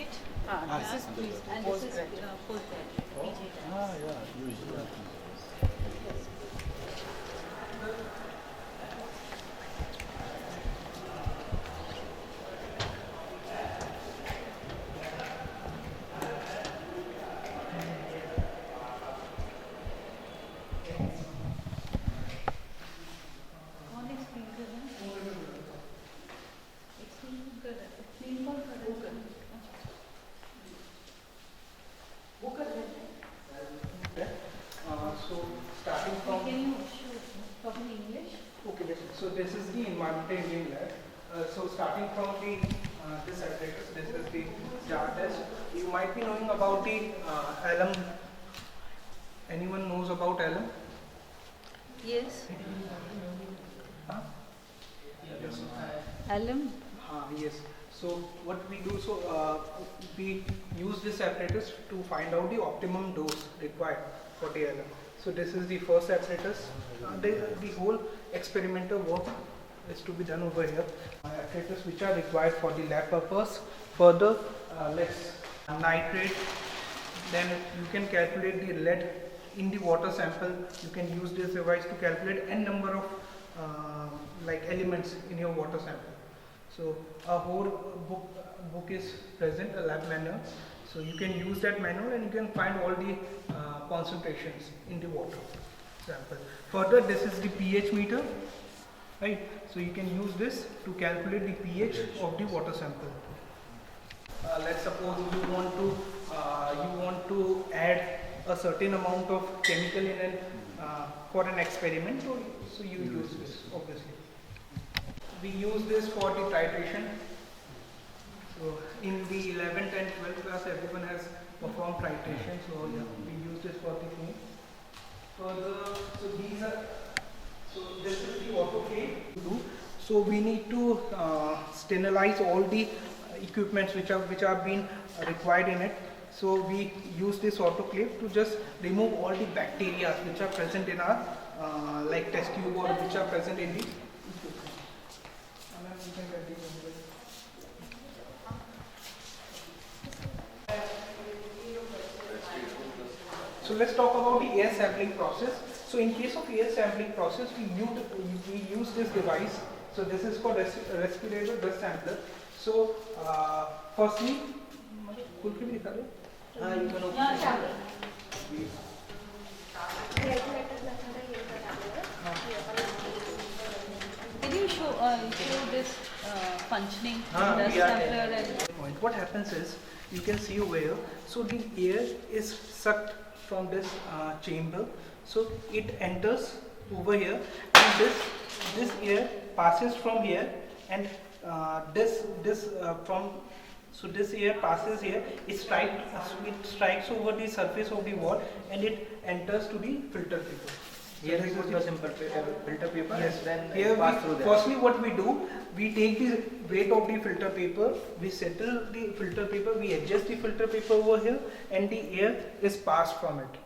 graduate. This is and this is postgraduate. PG. Yeah, usually. कौन explain कर रहा है? Explain कर रहा है. Explain कौन कर रहा है? वो कर रहे हैं. So starting from Can you show talk in English? okay, so this is the environmental engineering lab. So starting from the this apparatus, this is the jar test. You might be knowing about the alum. Anyone knows about alum? Yes. Huh? Yes. Alum. Yes. So what we do, so we use this apparatus to find out the optimum dose required for the alum. So this is the first apparatus. The whole experimental work is to be done over here. Apparatus which are required for the lab purpose. Further, let's nitrate. Then you can calculate the lead in the water sample. You can use this device to calculate n number of like elements in your water sample. So a whole book is present, a lab manual. So you can use that manual and you can find all the concentrations in the water sample. Further, this is the pH meter, right? So you can use this to calculate the pH of the water sample. Let's suppose you want to add a certain amount of chemical in an for an experiment, so you use this obviously. We use this for the titration. So in the 11th and 12th class, everyone has performed titration. So yeah, we use this for the thing. Further, so this is the autoclave to do. So we need to sterilize all the equipments which are being required in it. So we use this autoclave to just remove all the bacteria which are present in our like test tube or which are present in the So let's talk about the air sampling process. So in case of air sampling process, we use this device. So this is called respirator dust sampler. So firstly, Can you show this functioning dust sampler and What happens is, you can see over here, so the air is sucked from this chamber, so it enters over here, and this air passes from here, and this air passes here, it strikes over the surface of the wall, and it enters to the filter paper. Here we put the simple filter paper Yes. and then Here pass through that. firstly what we do, we take the weight of the filter paper, we settle the filter paper, we adjust the filter paper over here, and the air is passed from it.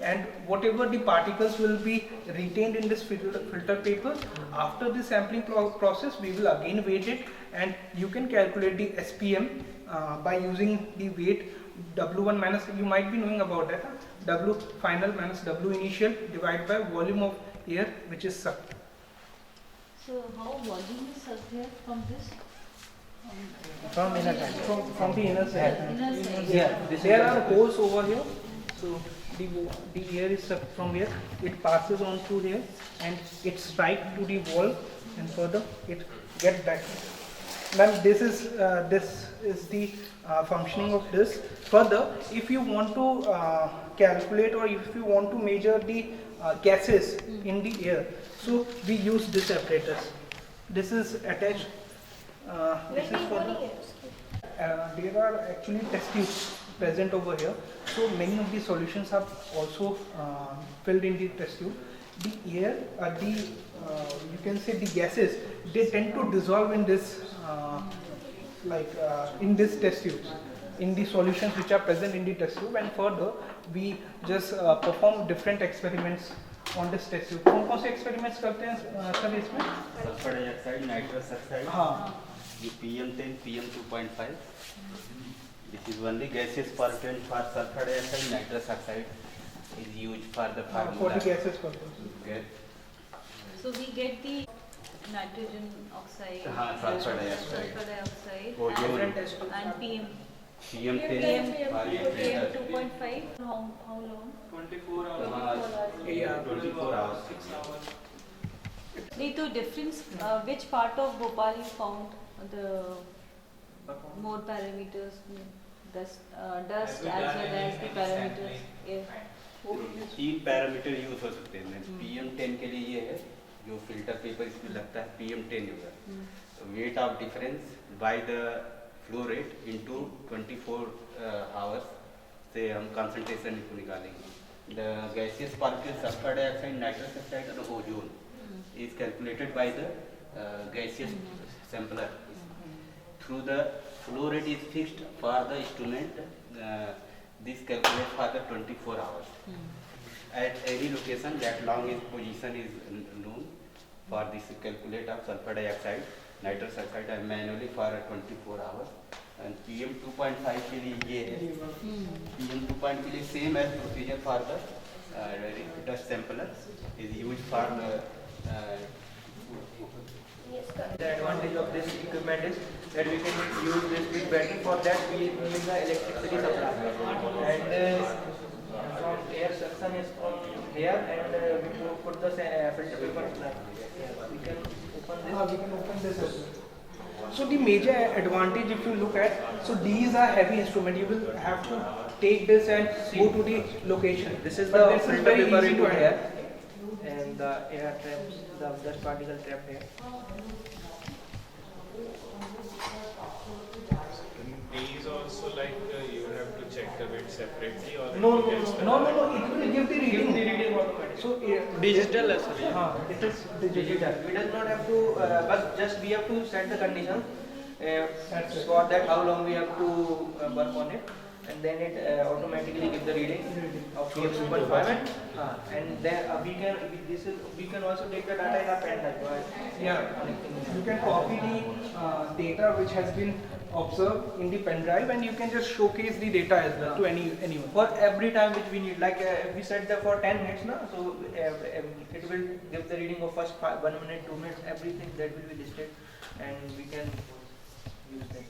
And whatever the particles will be retained in this filter paper, after the sampling process, we will again weight it, and you can calculate the SPM by using the weight W1 minus, you might be knowing about that, W final minus W initial divided by volume of air which is sucked. so how volume is sucked here from this? From inner side. From the inner side. Inner side. Yeah, this There is are holes over here, so the air is sucked from here, it passes on through here, and it strikes to the wall, and further it gets back. Then this is the functioning of this. Further, if you want to calculate or if you want to measure the gases in the air, so we use this apparatus. This is attached. This is for the, there are actually test tubes present over here. So many of the solutions are also filled in the test tube. The air, you can say the gases, they tend to dissolve in this, in this test tubes, in the solutions which are present in the test tube. And further, we just perform different experiments on this test tube. कौन कौन से experiments करते हैं sir इसमें? Sulphur dioxide, nitrous oxide, हाँ, ये PM10, PM2.5, This is only gaseous pollutant for sulfur dioxide, nitrous oxide is used for the For formula. the gases purpose. Okay. So we get the nitrogen oxide, sulfur dioxide, sulfur dioxide, ozone, and PM. PM10 for PM filter. 2.5. How long? 24 hours. 24 hours. 6 hours. The two difference. Which part of Bhopal you found the more parameters, dust as well as the parameters? Yeah. तीन parameter use हो सकते हैं। PM10 के लिए ये है जो filter paper इसमें लगता है PM10 होगा। Weight of difference by the flow rate into 24 hours से हम कंसंट्रेशन को निकालेंगे। The gaseous particle sulphur dioxide, nitrous oxide और ozone is calculated by the gaseous sampler. Through the flow rate is fixed for the instrument. This calculates for the 24 hours. At any location, that long its position is known for this calculate of sulfur dioxide, nitrous oxide and manually for 24 hours. And PM 2.5 के लिए ये है। PM 2.5 के लिए same as procedure for the dust sampler is used for the The advantage of this equipment is that we can use this big battery. For that we need the electricity supply. And from air suction is from here, and we put the filter paper like we can open this. We can open this as well. So the major advantage, if you look at, so these are heavy instrument. You will have to take this and go to the location. This is But the this is filter very paper easy into to here, handle. and the air traps, the dust particle trap here. These also like you have to check the weight separately or No, it gets it will give the reading. automatic. So digital as well. it is digital. Digital. We does not have to, but just we have to set the conditions That's it. for that how long we have to work on it, and then it automatically give the reading of PM 2.5 and then we can also take the data in our pen drive. Yeah, you can copy the data which has been observed in the pen drive, and you can just showcase the data as well to anyone. For every time which we need, like if we set that for 10 minutes now, so it will give the reading of first 1 minute, 2 minutes, everything that will be listed, and we can use that.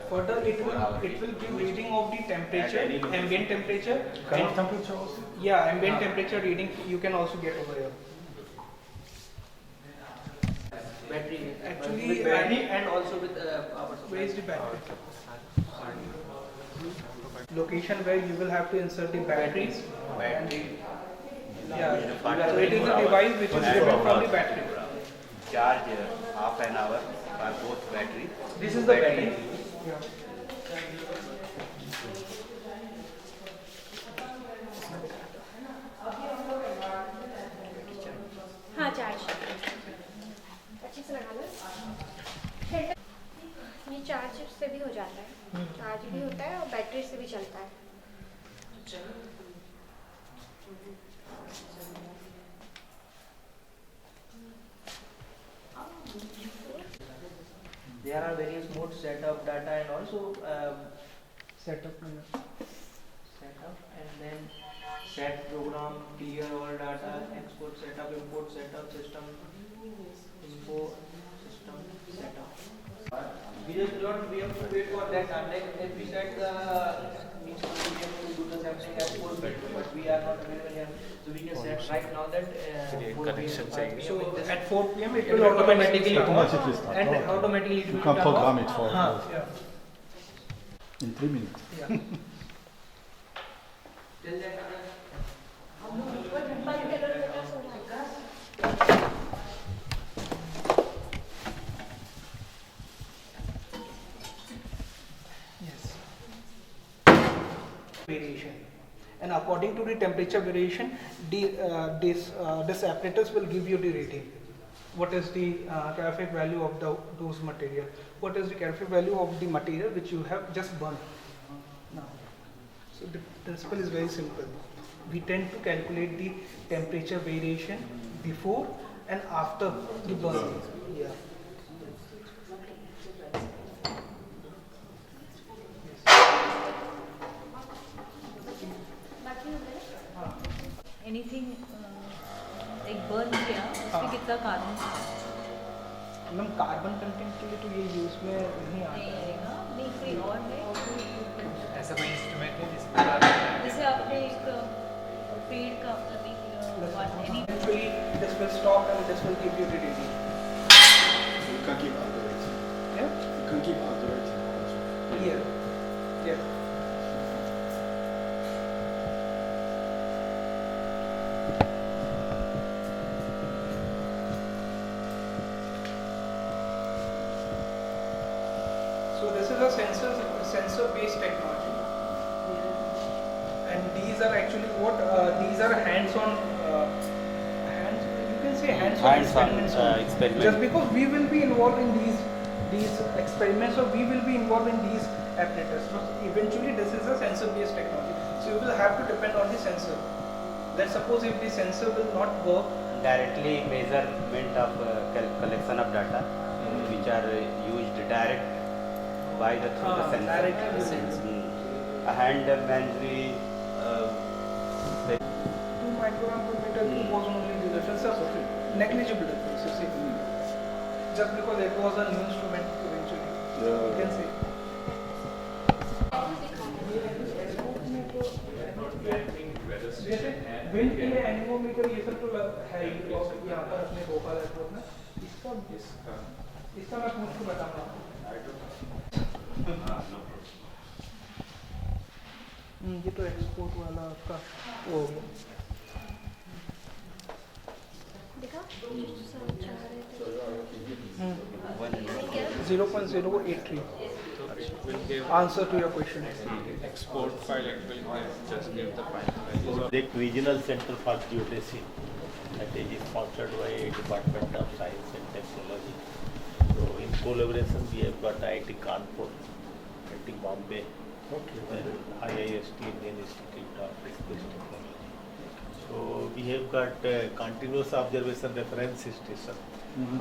Further, it will give reading of the temperature, ambient temperature. temperature also? Yeah, ambient temperature reading you can also get over here. Battery, Actually, with battery and also with power supply. Where is the battery? Location where you will have to insert the batteries. battery. Yeah, so it is a device which is driven from the battery. Charge half an hour for both battery. This is the battery. Yeah. हाँ charge अच्छे से लगा लो। ये charge से भी हो जाता है, चार्ज भी होता है और बैटरी से भी चलता है। There are various modes, setup, data, and also Setup. setup, and then set program, clear all data, export setup, import setup, system info, system setup. We just don't, we have to wait for that time. Like if we set the means we have to do the sampling at 4 bit, but we are not available here, so we can set right now that 4 PM. So with this- at 4 PM it it will automatically start. Automatically start. And Okay. automatically it You will can turn program off. it for Yeah. in 3 minutes. Yeah. Till that Yes. Variation. And according to the temperature variation, this apparatus will give you the rating. What is the calorific value of those material? What is the calorific value of the material which you have just burned? Now, so the principle is very simple. We tend to calculate the temperature variation before and after the burning. Yeah. Carbon ma'am carbon content के लिए तो ये use में नहीं आता नहीं है। आएगा, नहीं कोई और है। ऐसा कोई इंस्ट्रूमेंट है जिसमें डालना है? जैसे आपने एक पेड़ का any Eventually this will stop and this will give you the reading. You can keep alterating. Yeah? You can keep alterating also. Here. Yes. So this is a sensor based technology. And these are actually what these are hands-on hands you can say hands-on experiments. experiment. Just because we will be involved in these experiments or we will be involved in these apparatus. But eventually this is a sensor-based technology. So you will have to depend on the sensor. Let's suppose if the sensor will not work. Directly measurement of collection of data which are used direct by the through the sensor. Directly the sensor. A hand manually 2 microgram per meter cube was only the difference of negligible difference. You see, just because it was a new instrument eventually. You can say. जैसे wind के लिए anemometer ये सब तो है ही और यहाँ पर अपने भोपाल एयरपोर्ट में इसका मैं पूछ के बताऊंगा ये तो एक्सपोर्ट वाला आपका वो हो गया देखा सब चाह रहे थे 0.083 It will give answer to your question. export file, it will just give the final values. Project Regional Center for Geodesy that is sponsored by Department of Science and Technology. So in collaboration we have got IIT Kanpur, IIT Bombay, and IIST Indian Institute of Space Technology. So we have got continuous observation reference station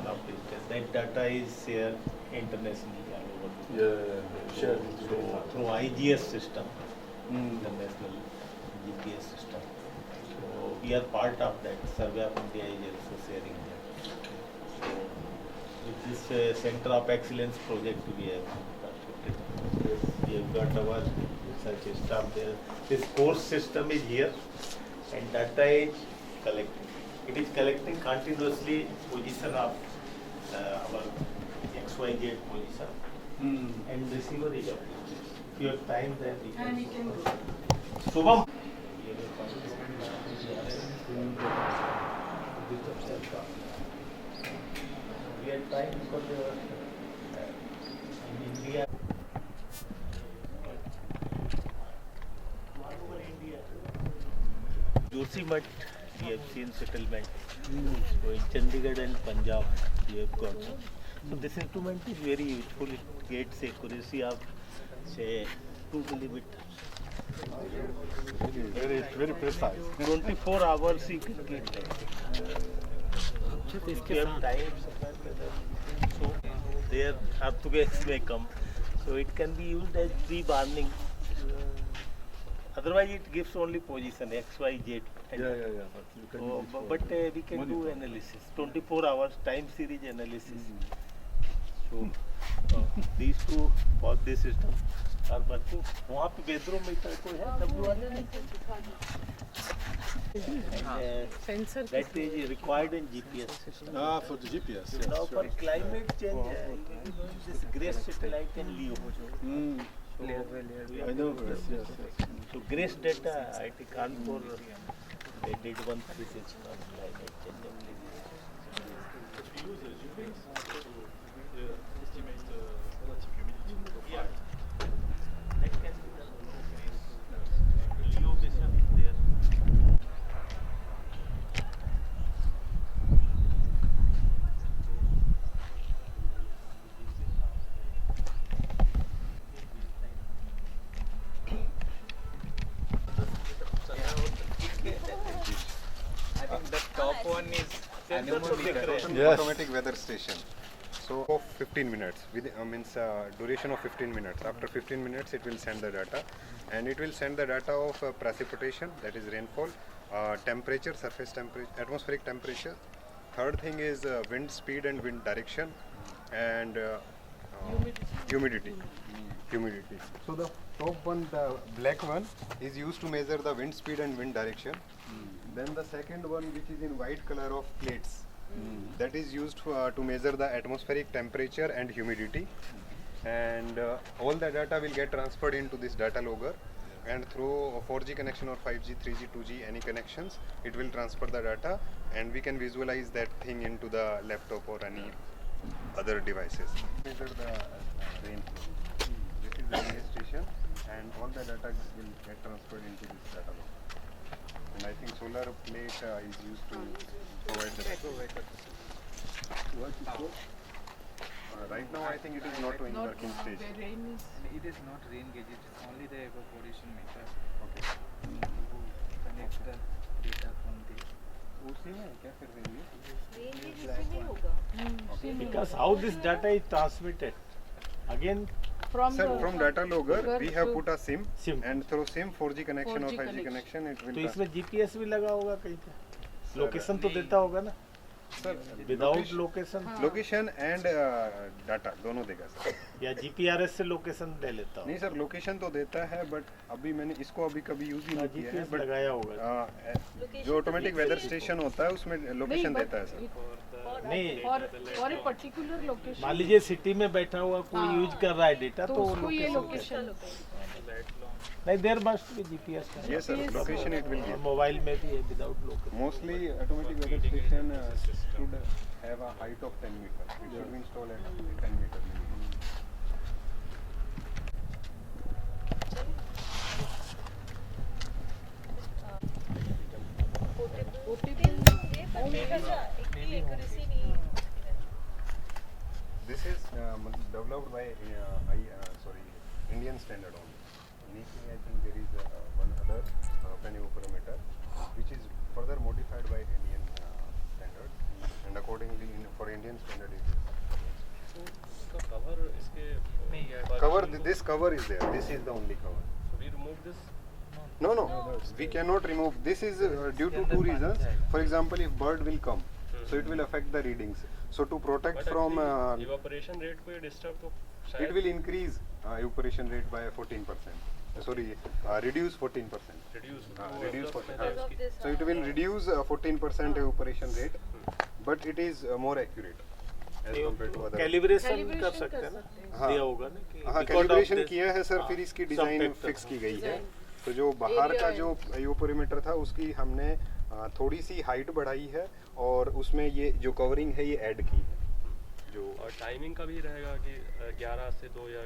of distance. That data is shared internationally all over. Sure. So through IGS system, international GPS system. So we are part of that. Survey of India is also sharing that. So with this Center of Excellence project we have constructed. We have got our research staff there. This course system is here and data is collecting. It is collecting continuously position of our XYZ position. And receiver is updated. If you have time then we can. Shubham. We have time because in India. Joshimath, we have seen settlement. So in Chandigarh and Punjab, we have got. So this instrument is very useful. It gets accuracy of say 2 millimeters. Very precise. 24 hours you can get that. If you have time, so there earthquakes may come. So it can be used as pre-warning. Otherwise it gives only position X, Y, Z. Yeah. You can So, use it for but we can do analysis, 24 hours time series analysis. So these two, both these systems are working. वहाँ पे bedrometer कोई है W1? And that is required in GPS system. for the GPS. Yes, Now for sure. climate change, this GRACE satellite and LEO. I know. Yes. So GRACE data, IIT Kanpur, they did one thesis on climate change. Yeah, that can be done. LEO mission is there. I think the top one is Yes. automatic weather station. So for 15 minutes, means duration of 15 minutes. After 15 minutes, it will send the data, and it will send the data of precipitation, that is rainfall, temperature, surface temperature, atmospheric temperature, third thing is wind speed and wind direction, and humidity. So the top one, the black one, is used to measure the wind speed and wind direction. Then the second one, which is in white color of plates, that is used to measure the atmospheric temperature and humidity. And all the data will get transferred into this data logger, and through a 4G connection or 5G, 3G, 2G, any connections, it will transfer the data, and we can visualize that thing into the laptop or any other devices. Measure the rainfall. This is the base station, and all the data will get transferred into this data logger. And I think solar plate is used to provide the right now I think it is not in working stage. It is not rain gauge, it is only the evaporation meter. Okay. To connect the data from the उसी में क्या कर रही है? Range इसमें नहीं होगा. Because how this data is transmitted? Again, Sir, from data logger we have put a SIM, SIM. and through SIM 4G connection or 5G connection it will. तो इसमें GPS भी लगा होगा कहीं पे? Sir, लोकेशन तो देता होगा ना? Sir, without location location and data दोनों देगा सर. या GPRS से लोकेशन ले लेता नहीं सर, लोकेशन तो देता है, बट अभी मैंने इसको अभी कभी यूज ही नहीं किया है. GPS बट लगाया होगा. जो ऑटोमेटिक वेदर स्टेशन होता है उसमें लोकेशन देता है सर. नहीं, फॉर ए पर्टिकुलर लोकेशन मान लीजिए सिटी में बैठा हुआ कोई यूज कर रहा है डेटा तो तो उसको ये लोकेशन लोकेशन नहीं, देयर मस्ट बी GPS का. Yes sir, location it will give. Mobile में भी है without location. Mostly automatic weather station should have a height of 10 meters. It should be installed at 10 meters minimum. This is developed by Indian standard only. Initially, I think there is one other fan evaporameter which is further modified by Indian standard, and accordingly for Indian standard it is. So cover इसके Cover, this cover is there. This is the only cover. So we remove this. No, we cannot remove. This is due to two reasons. For example, if bird will come, so it will affect the readings. So to protect But from, actually evaporation rate को ये disturb तो शायद. it will increase evaporation rate by 14%. Sorry, reduce 14%. Reduce. Reduce मतलब 14%. मतलब इसकी- So it will reduce 14% evaporation rate, but it is more accurate as compared to other. Calibration कर सकते हैं ना? हाँ। दिया होगा ना कि हाँ, because of कैलिब्रेशन this- किया है सर, हाँ, फिर इसकी some डिजाइन factor. फिक्स की गई है. तो जो बाहर का जो इवेपोरेमीटर था उसकी हमने थोड़ी सी हाइट बढ़ाई है, और उसमें ये जो कवरिंग है ये ऐड की है. जो और टाइमिंग का भी रहेगा कि 11 से 2 या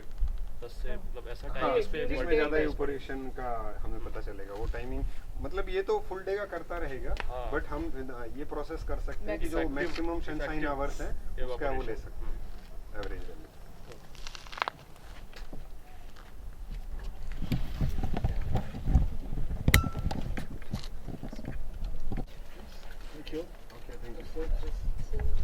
10 से मतलब ऐसा हाँ, टाइम इस पे जिसमें ज़्यादा इवेपोरेशन का हमें पता चलेगा वो टाइमिंग. मतलब ये तो फुल डे का करता रहेगा, हाँ। बट हम ये प्रोसेस कर सकते हैं कि जो Effective- maximum sunshine effective hours हैं उसका वो ले evaporation. सकते हैं average value. Thank you. Okay, thank you.